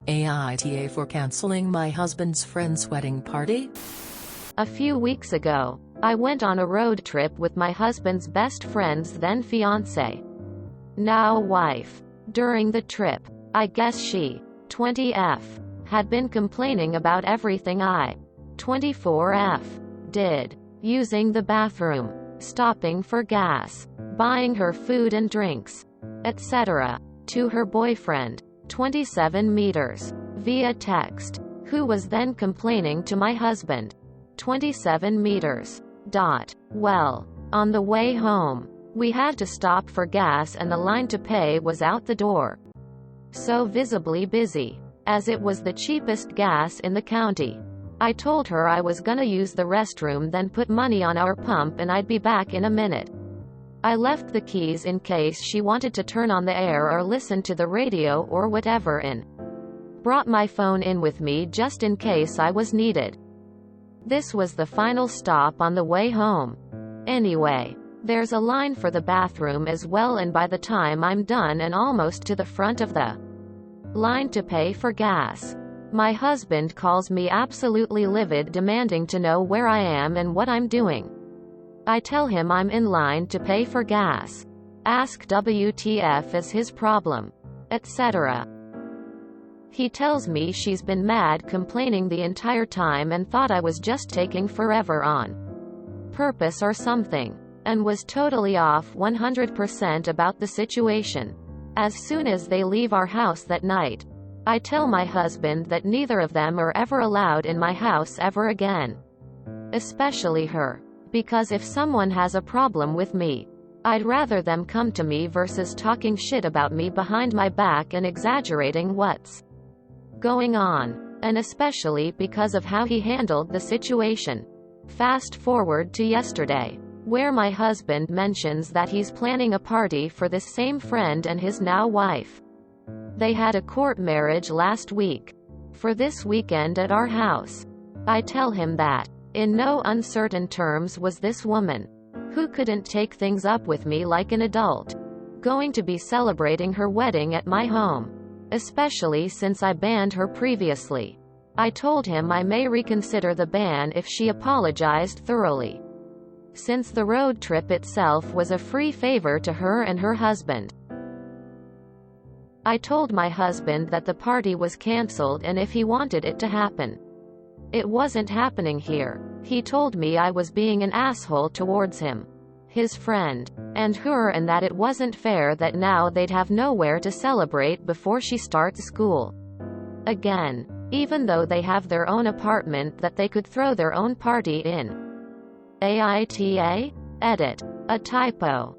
AITA for canceling my husband's friend's wedding party? A few weeks ago, I went on a road trip with my husband's best friend's then fiancé, now wife. During the trip, I guess she, 20F, had been complaining about everything I, 24F, did. Using the bathroom, stopping for gas, buying her food and drinks, etc., to her boyfriend, 27 meters, via text, who was then complaining to my husband, 27 meters. Well, on the way home, we had to stop for gas and the line to pay was out the door. So visibly busy, as it was the cheapest gas in the county. I told her I was gonna use the restroom, then put money on our pump and I'd be back in a minute. I left the keys in case she wanted to turn on the air or listen to the radio or whatever, and brought my phone in with me just in case I was needed. This was the final stop on the way home. Anyway, there's a line for the bathroom as well, and by the time I'm done and almost to the front of the line to pay for gas, my husband calls me absolutely livid, demanding to know where I am and what I'm doing. I tell him I'm in line to pay for gas. Ask WTF is his problem, etc. He tells me she's been mad, complaining the entire time and thought I was just taking forever on purpose or something, and was totally off 100% about the situation. As soon as they leave our house that night, I tell my husband that neither of them are ever allowed in my house ever again. Especially her. Because if someone has a problem with me, I'd rather them come to me versus talking shit about me behind my back and exaggerating what's going on. And especially because of how he handled the situation. Fast forward to yesterday, where my husband mentions that he's planning a party for this same friend and his now wife. They had a court marriage last week. For this weekend at our house. I tell him that, in no uncertain terms, was this woman, who couldn't take things up with me like an adult, going to be celebrating her wedding at my home. Especially since I banned her previously. I told him I may reconsider the ban if she apologized thoroughly, since the road trip itself was a free favor to her and her husband. I told my husband that the party was canceled and if he wanted it to happen, it wasn't happening here. He told me I was being an asshole towards him, his friend, and her, and that it wasn't fair that now they'd have nowhere to celebrate before she starts school again, even though they have their own apartment that they could throw their own party in. AITA? Edit. A typo.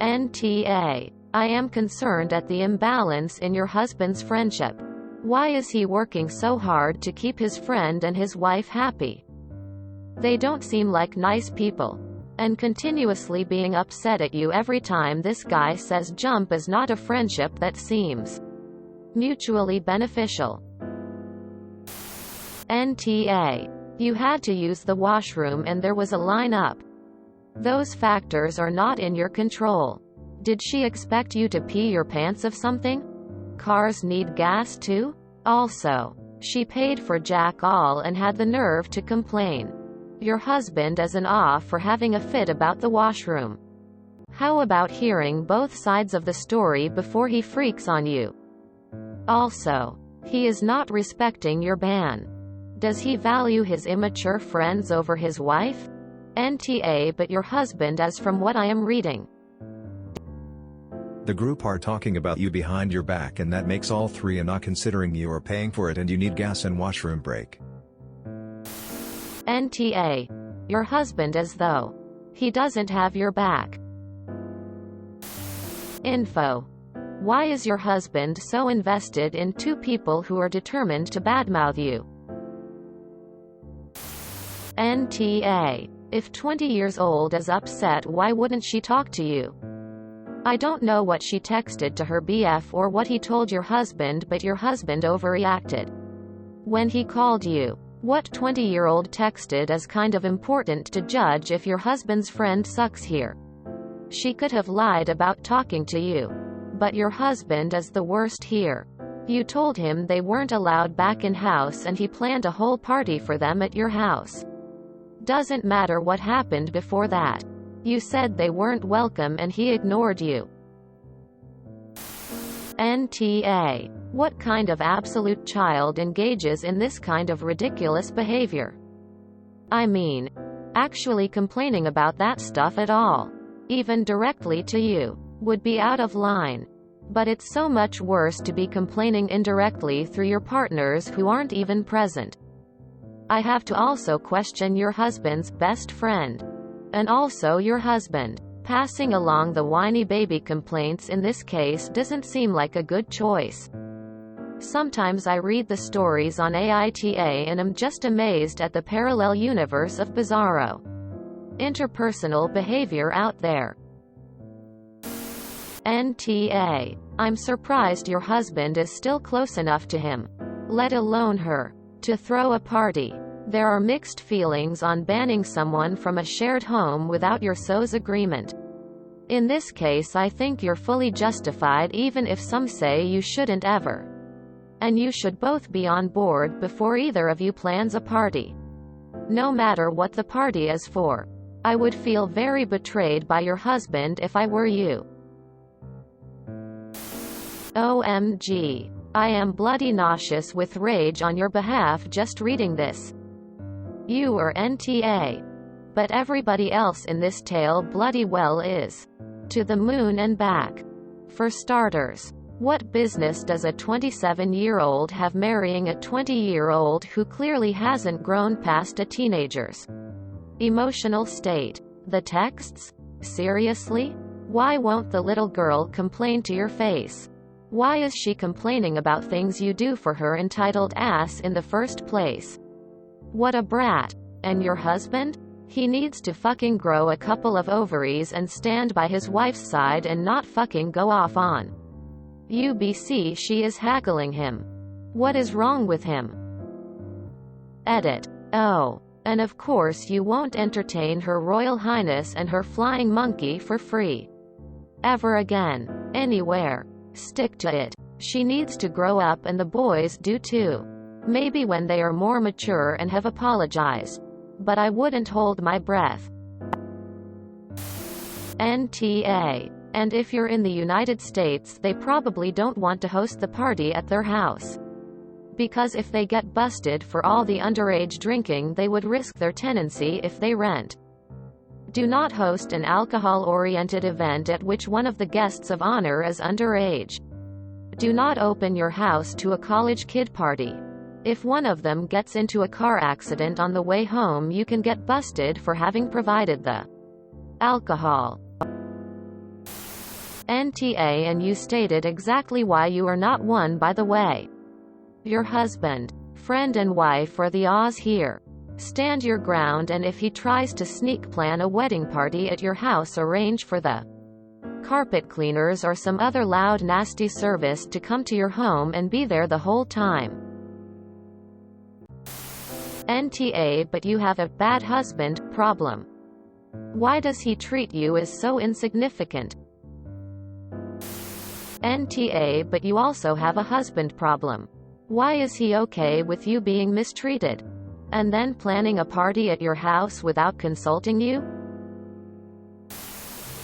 NTA. I am concerned at the imbalance in your husband's friendship. Why is he working so hard to keep his friend and his wife happy? They don't seem like nice people. And continuously being upset at you every time this guy says jump is not a friendship that seems mutually beneficial. NTA. You had to use the washroom and there was a line up. Those factors are not in your control. Did she expect you to pee your pants of something? Cars need gas too? Also, she paid for jack all and had the nerve to complain. Your husband is an off for having a fit about the washroom. How about hearing both sides of the story before he freaks on you? Also, he is not respecting your ban. Does he value his immature friends over his wife? NTA. But your husband is, from what I am reading. The group are talking about you behind your back, and that makes all three and not considering you are paying for it and you need gas and washroom break. NTA. Your husband as though he doesn't have your back. Info. Why is your husband so invested in two people who are determined to badmouth you? NTA. If 20 years old is upset, why wouldn't she talk to you? I don't know what she texted to her BF or what he told your husband, but your husband overreacted when he called you. What 20-year-old texted is kind of important to judge if your husband's friend sucks here. She could have lied about talking to you. But your husband is the worst here. You told him they weren't allowed back in house and he planned a whole party for them at your house. Doesn't matter what happened before that. You said they weren't welcome and he ignored you. NTA. What kind of absolute child engages in this kind of ridiculous behavior? I mean, actually complaining about that stuff at all, even directly to you, would be out of line. But it's so much worse to be complaining indirectly through your partners who aren't even present. I have to also question your husband's best friend. And also your husband. Passing along the whiny baby complaints in this case doesn't seem like a good choice. Sometimes I read the stories on AITA and am just amazed at the parallel universe of bizarro interpersonal behavior out there. NTA. I'm surprised your husband is still close enough to him, let alone her, to throw a party. There are mixed feelings on banning someone from a shared home without your SO's agreement. In this case I think you're fully justified even if some say you shouldn't ever. And you should both be on board before either of you plans a party. No matter what the party is for. I would feel very betrayed by your husband if I were you. OMG. I am bloody nauseous with rage on your behalf just reading this. You are NTA. But everybody else in this tale bloody well is. To the moon and back. For starters, what business does a 27-year-old have marrying a 20-year-old who clearly hasn't grown past a teenager's emotional state? The texts? Seriously? Why won't the little girl complain to your face? Why is she complaining about things you do for her entitled ass in the first place? What a brat. And your husband? He needs to fucking grow a couple of ovaries and stand by his wife's side and not fucking go off on UBC. She is haggling him. What is wrong with him? Edit. Oh. And of course you won't entertain Her Royal Highness and her flying monkey for free. Ever again. Anywhere. Stick to it. She needs to grow up and the boys do too. Maybe when they are more mature and have apologized. But I wouldn't hold my breath. NTA. And if you're in the United States, they probably don't want to host the party at their house. Because if they get busted for all the underage drinking, they would risk their tenancy if they rent. Do not host an alcohol-oriented event at which one of the guests of honor is underage. Do not open your house to a college kid party. If one of them gets into a car accident on the way home, you can get busted for having provided the alcohol. NTA. And you stated exactly why you are not one, by the way. Your husband, friend and wife are the Oz here. Stand your ground, and if he tries to sneak plan a wedding party at your house, arrange for the carpet cleaners or some other loud nasty service to come to your home and be there the whole time. NTA. But you have a bad husband problem. Why does he treat you as so insignificant? NTA. But you also have a husband problem. Why is he okay with you being mistreated? And then planning a party at your house without consulting you?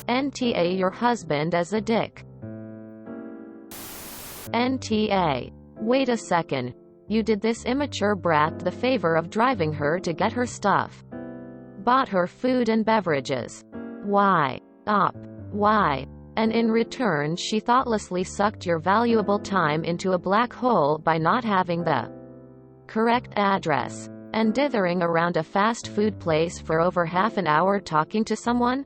NTA. Your husband is a dick. NTA. Wait a second. You did this immature brat the favor of driving her to get her stuff. Bought her food and beverages. Why? Why? And in return she thoughtlessly sucked your valuable time into a black hole by not having the correct address. And dithering around a fast food place for over half an hour talking to someone?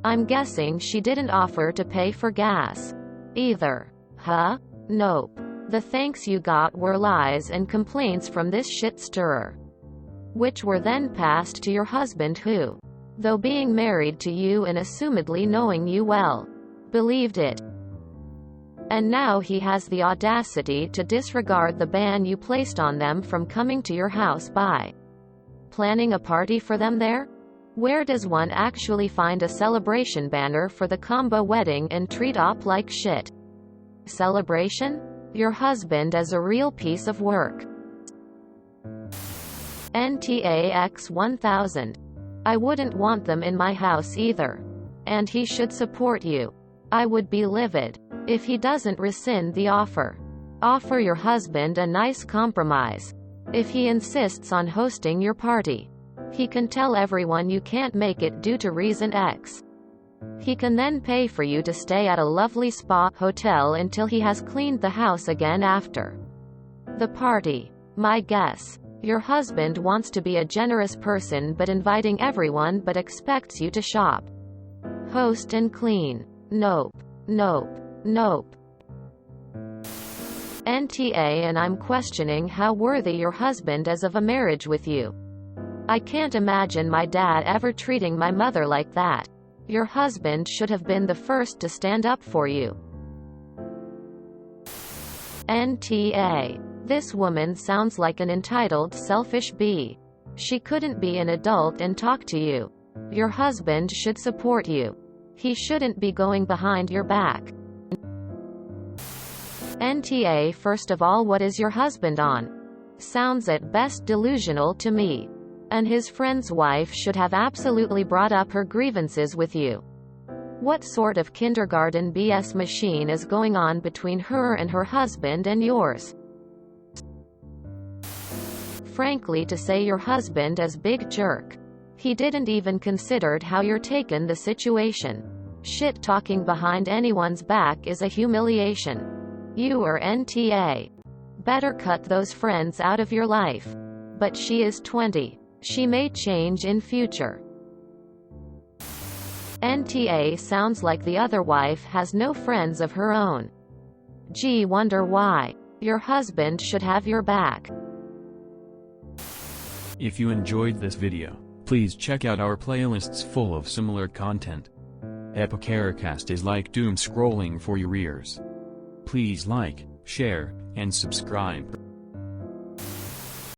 I'm guessing she didn't offer to pay for gas either. Huh? Nope. The thanks you got were lies and complaints from this shit stirrer, which were then passed to your husband who, though being married to you and assumedly knowing you well, believed it. And now he has the audacity to disregard the ban you placed on them from coming to your house by planning a party for them there? Where does one actually find a celebration banner for the combo wedding and treat op like shit? Celebration? Your husband is a real piece of work. NTAX 1000. I wouldn't want them in my house either. And he should support you. I would be livid if he doesn't rescind the offer. Offer your husband a nice compromise. If he insists on hosting your party, he can tell everyone you can't make it due to reason X. He can then pay for you to stay at a lovely spa hotel until he has cleaned the house again after the party. My guess. Your husband wants to be a generous person but inviting everyone but expects you to shop, host and clean. Nope. Nope. Nope. NTA, and I'm questioning how worthy your husband is of a marriage with you. I can't imagine my dad ever treating my mother like that. Your husband should have been the first to stand up for you. NTA. This woman sounds like an entitled, selfish bee. She couldn't be an adult and talk to you. Your husband should support you. He shouldn't be going behind your back. NTA. First of all, what is your husband on? Sounds at best delusional to me. And his friend's wife should have absolutely brought up her grievances with you. What sort of kindergarten BS machine is going on between her and her husband and yours? Frankly, to say your husband is big jerk. He didn't even considered how you're taken the situation. Shit talking behind anyone's back is a humiliation. You are NTA. Better cut those friends out of your life. But she is 20. She may change in future. NTA. Sounds like the other wife has no friends of her own. Gee, wonder why. Your husband should have your back. If you enjoyed this video, please check out our playlists full of similar content. AmITheAsshole is like doom scrolling for your ears. Please like, share, and subscribe.